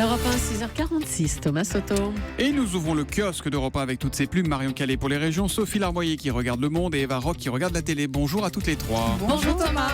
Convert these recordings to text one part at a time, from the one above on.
Europe 1, 6h46, Thomas Soto. Et nous ouvrons le kiosque d'Europe 1 avec toutes ses plumes. Marion Calais pour les régions, Sophie Larmoyer qui regarde le monde et Eva Rock qui regarde la télé. Bonjour à toutes les trois. Bonjour Thomas.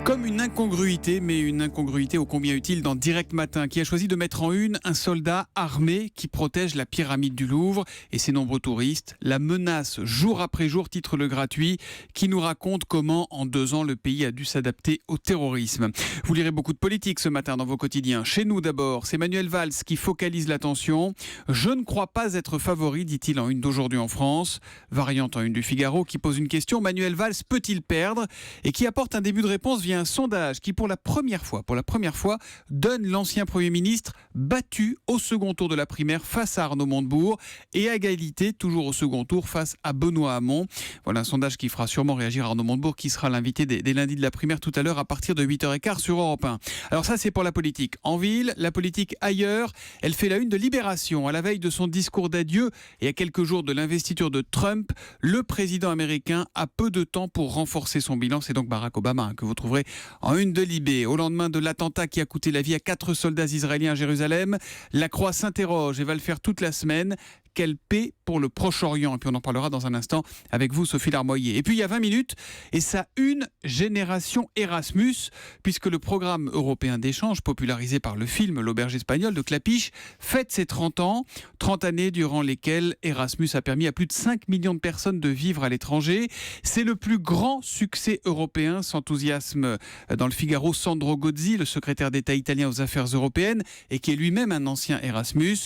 Comme une incongruité, mais une incongruité ô combien utile dans Direct Matin, qui a choisi de mettre en une un soldat armé qui protège la pyramide du Louvre et ses nombreux touristes. La menace, jour après jour, titre Le Gratuit, qui nous raconte comment, en 2 ans, le pays a dû s'adapter au terrorisme. Vous lirez beaucoup de politique ce matin dans vos quotidiens. Chez nous d'abord, c'est Manuel Valls qui focalise l'attention. Je ne crois pas être favori, dit-il en une d'Aujourd'hui en France. Variante en une du Figaro qui pose une question. Manuel Valls peut-il perdre? Et qui apporte un début de réponse via un sondage qui, pour la première fois, donne l'ancien Premier ministre battu au second tour de la primaire face à Arnaud Montebourg et à égalité, toujours au second tour, face à Benoît Hamon. Voilà un sondage qui fera sûrement réagir Arnaud Montebourg, qui sera l'invité dès lundi de la primaire tout à l'heure à partir de 8h15 sur Europe 1. Alors ça, c'est pour la politique. En ville, la politique ailleurs, elle fait la une de Libération. À la veille de son discours d'adieu et à quelques jours de l'investiture de Trump, le président américain a peu de temps pour renforcer son bilan. C'est donc Barack Obama que vous trouverez en une de Libé. Au lendemain de l'attentat qui a coûté la vie à 4 soldats israéliens à Jérusalem, la Croix s'interroge et va le faire toute la semaine. Quelle paix pour le Proche-Orient? Et puis on en parlera dans un instant avec vous, Sophie Larmoyer. Et puis il y a 20 minutes, et ça, une génération Erasmus, puisque le programme européen d'échange, popularisé par le film L'Auberge espagnole de Clapiche, fête ses 30 ans. 30 années durant lesquelles Erasmus a permis à plus de 5 millions de personnes de vivre à l'étranger. C'est le plus grand succès européen, s'enthousiasme dans le Figaro Sandro Gozzi, le secrétaire d'État italien aux affaires européennes, et qui est lui-même un ancien Erasmus.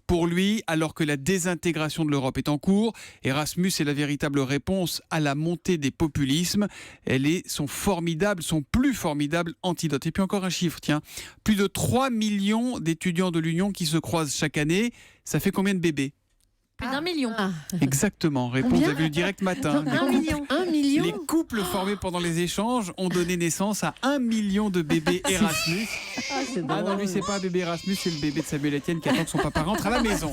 Pour lui, alors que la désintégration de l'Europe est en cours, Erasmus est la véritable réponse à la montée des populismes. Elle est son plus formidable antidote. Et puis encore un chiffre, tiens. Plus de 3 millions d'étudiants de l'Union qui se croisent chaque année. Ça fait combien de bébés? Plus d'1 million. Exactement, réponse de Vue Direct Matin. 1 million. 1 million. Les couples formés pendant les échanges ont donné naissance à 1 million de bébés Erasmus. Non, lui c'est pas un bébé Erasmus, c'est le bébé de Samuel Etienne qui attend que son papa rentre à la maison.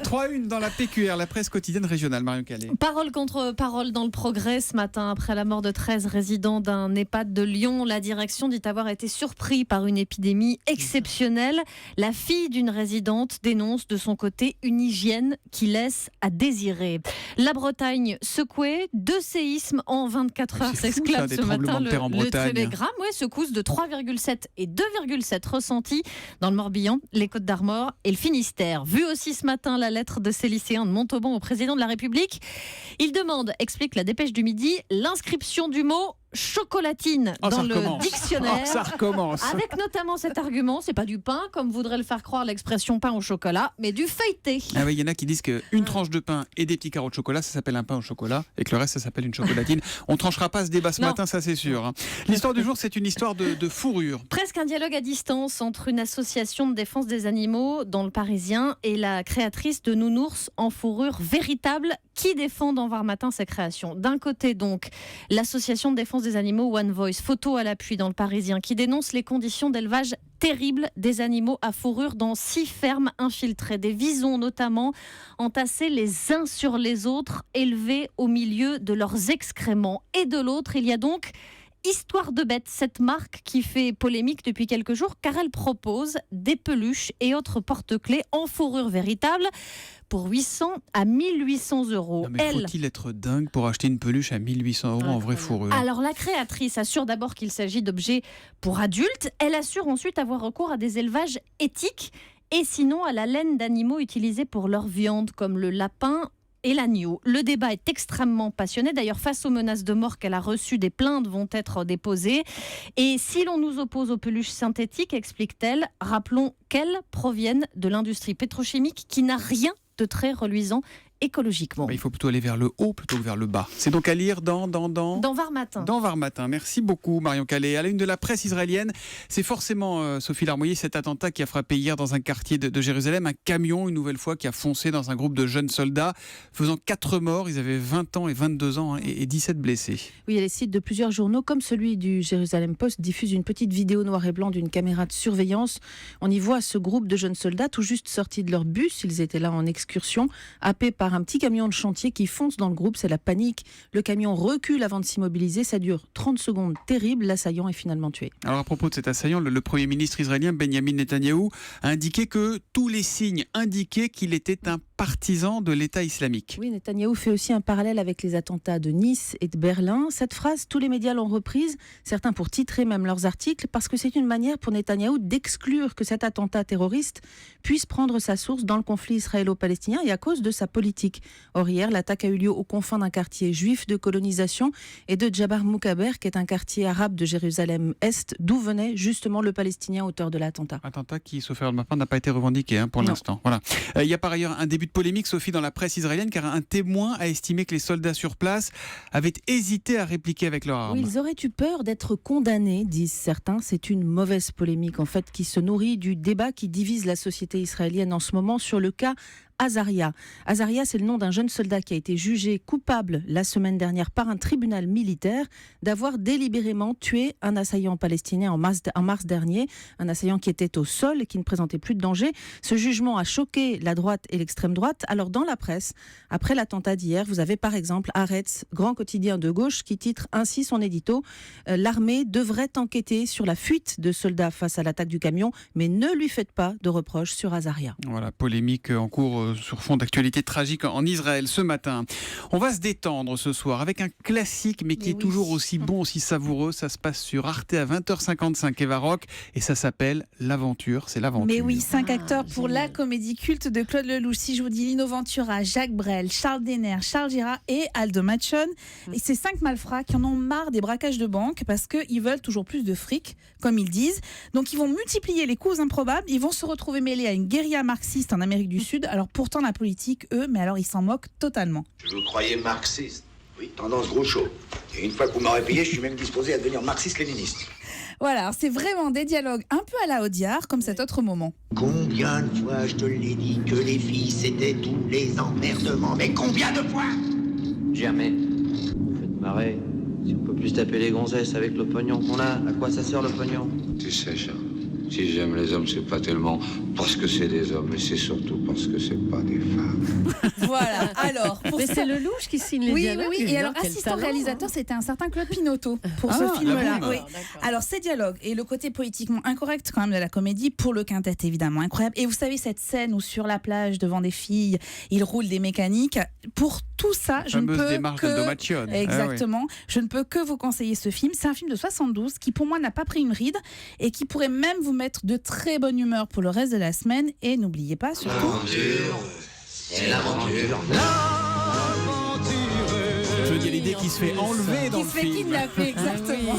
3-1 dans la PQR, la presse quotidienne régionale, Marion Calais. Parole contre parole dans le Progrès ce matin. Après la mort de 13 résidents d'un EHPAD de Lyon, la direction dit avoir été surpris par une épidémie exceptionnelle. La fille d'une résidente dénonce de son côté une hygiène qui laisse à désirer. La Bretagne secouée, 2 séismes en 24 heures, s'exclame ce matin le Télégramme. Secousse de 3,7 et 2,7 ressentis dans le Morbihan, les Côtes-d'Armor et le Finistère. Vu aussi ce matin la lettre de ces lycéens de Montauban au président de la République. Il demande, explique la Dépêche du Midi, l'inscription du mot chocolatine dans le dictionnaire. Ça recommence. Avec notamment cet argument, c'est pas du pain, comme voudrait le faire croire l'expression pain au chocolat, mais du feuilleté. Ah oui, il y en a qui disent qu'une tranche de pain et des petits carreaux de chocolat, ça s'appelle un pain au chocolat, et que le reste, ça s'appelle une chocolatine. On tranchera pas ce débat ce matin, ça c'est sûr. L'histoire du jour, c'est une histoire de fourrure. Presque un dialogue à distance entre une association de défense des animaux dans le Parisien et la créatrice de nounours en fourrure véritable qui défend dans Var Matin ses créations. D'un côté donc, l'association de défense des animaux One Voice, photo à l'appui dans le Parisien, qui dénonce les conditions d'élevage terribles des animaux à fourrure dans 6 fermes infiltrées. Des visons notamment, entassés les uns sur les autres, élevés au milieu de leurs excréments. Et de l'autre, il y a donc Histoire de bête, cette marque qui fait polémique depuis quelques jours car elle propose des peluches et autres porte-clés en fourrure véritable pour 800 à 1800 euros. Non mais faut-il être dingue pour acheter une peluche à 1800 euros en vraie fourrure? Alors la créatrice assure d'abord qu'il s'agit d'objets pour adultes. Elle assure ensuite avoir recours à des élevages éthiques et sinon à la laine d'animaux utilisés pour leur viande comme le lapin et l'agneau. Le débat est extrêmement passionné. D'ailleurs, face aux menaces de mort qu'elle a reçues, des plaintes vont être déposées. Et si l'on nous oppose aux peluches synthétiques, explique-t-elle, rappelons qu'elles proviennent de l'industrie pétrochimique qui n'a rien de très reluisant écologiquement. Il faut plutôt aller vers le haut plutôt que vers le bas. C'est donc à lire dans Var Matin. Dans Var Matin. Merci beaucoup Marion Calais. À la une de la presse israélienne, c'est forcément Sophie Larmoyer, cet attentat qui a frappé hier dans un quartier de Jérusalem, un camion une nouvelle fois qui a foncé dans un groupe de jeunes soldats, faisant 4 morts. Ils avaient 20 ans et 22 ans et 17 blessés. Oui, les sites de plusieurs journaux, comme celui du Jérusalem Post, diffusent une petite vidéo noir et blanc d'une caméra de surveillance. On y voit ce groupe de jeunes soldats tout juste sortis de leur bus. Ils étaient là en excursion, happés par par un petit camion de chantier qui fonce dans le groupe. C'est la panique. Le camion recule avant de s'immobiliser. Ça dure 30 secondes. Terrible. L'assaillant est finalement tué. Alors à propos de cet assaillant, le Premier ministre israélien Benjamin Netanyahou a indiqué que tous les signes indiquaient qu'il était un partisan de l'État islamique. Oui, Netanyahou fait aussi un parallèle avec les attentats de Nice et de Berlin. Cette phrase, tous les médias l'ont reprise, certains pour titrer même leurs articles, parce que c'est une manière pour Netanyahou d'exclure que cet attentat terroriste puisse prendre sa source dans le conflit israélo-palestinien et à cause de sa politique. Or hier, l'attaque a eu lieu aux confins d'un quartier juif de colonisation et de Djabar Moukaber, qui est un quartier arabe de Jérusalem-Est, d'où venait justement le Palestinien auteur de l'attentat. Attentat qui, sauf erreur de ma part, n'a pas été revendiqué pour l'instant. Voilà. Il y a par ailleurs un début de polémique, Sophie, dans la presse israélienne, car un témoin a estimé que les soldats sur place avaient hésité à répliquer avec leurs armes. Oui, ils auraient eu peur d'être condamnés, disent certains. C'est une mauvaise polémique, en fait, qui se nourrit du débat qui divise la société israélienne en ce moment sur le cas Azaria. Azaria, c'est le nom d'un jeune soldat qui a été jugé coupable la semaine dernière par un tribunal militaire d'avoir délibérément tué un assaillant palestinien en mars dernier, un assaillant qui était au sol et qui ne présentait plus de danger. Ce jugement a choqué la droite et l'extrême droite. Alors dans la presse, après l'attentat d'hier, vous avez par exemple Haaretz, grand quotidien de gauche, qui titre ainsi son édito « L'armée devrait enquêter sur la fuite de soldats face à l'attaque du camion, mais ne lui faites pas de reproches sur Azaria ». Voilà, polémique en cours sur fond d'actualité tragique en Israël ce matin. On va se détendre ce soir avec un classique mais qui est toujours aussi bon, aussi savoureux. Ça se passe sur Arte à 20h55 Eva Rock et ça s'appelle L'Aventure, c'est l'aventure. Mais oui, 5 acteurs pour la comédie culte de Claude Lelouch. Si je vous dis Lino Ventura, Jacques Brel, Charles Denner, Charles Girard et Aldo Machon. Et ces 5 malfrats qui en ont marre des braquages de banque parce qu'ils veulent toujours plus de fric, comme ils disent. Donc ils vont multiplier les causes improbables. Ils vont se retrouver mêlés à une guérilla marxiste en Amérique du Sud. Alors pourtant la politique, eux, mais alors ils s'en moquent totalement. Je vous croyais marxiste. Oui, tendance Groucho. Et une fois que vous m'aurez payé, je suis même disposé à devenir marxiste-léniniste. Voilà, alors c'est vraiment des dialogues un peu à la Audiard, comme cet autre moment. Combien de fois je te l'ai dit que les filles c'était tous les emmerdements, mais combien de fois? Jamais. Vous faites marrer. Si on peut plus taper les gonzesses avec le pognon qu'on a, à quoi ça sert le pognon? Tu sais, Charles, si j'aime les hommes, c'est pas tellement parce que c'est des hommes, mais c'est surtout parce que c'est pas des femmes. Voilà, alors... Mais c'est Lelouch qui signe les oui, dialogues. Oui, et alors assistant réalisateur, c'était un certain Claude Pinotto pour ce film-là. Oui. Alors ces dialogues et le côté politiquement incorrect quand même de la comédie pour le quintet évidemment incroyable. Et vous savez cette scène où sur la plage devant des filles, ils roulent des mécaniques. Pour tout ça, je ne peux que... Exactement. Je ne peux que vous conseiller ce film. C'est un film de 72 qui pour moi n'a pas pris une ride et qui pourrait même vous mettre de très bonne humeur pour le reste de la semaine. Et n'oubliez pas surtout... L'aventure, c'est l'aventure. Johnny Hallyday qui se fait enlever dans le film. Qui se fait kidnapper, exactement.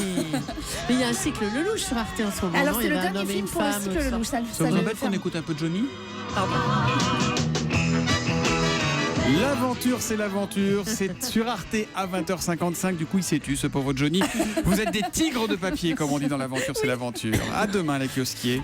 Mais il y a un cycle Lelouch sur Arte en ce moment. Alors c'est le dernier film pour le cycle Lelouch. Ça vous embête qu'on écoute un peu Johnny? Pardon. L'aventure, c'est l'aventure. C'est sur Arte à 20h55. Du coup, il s'est tu, ce pauvre Johnny. Vous êtes des tigres de papier, comme on dit dans l'aventure, c'est l'aventure. À demain, les kiosquiers.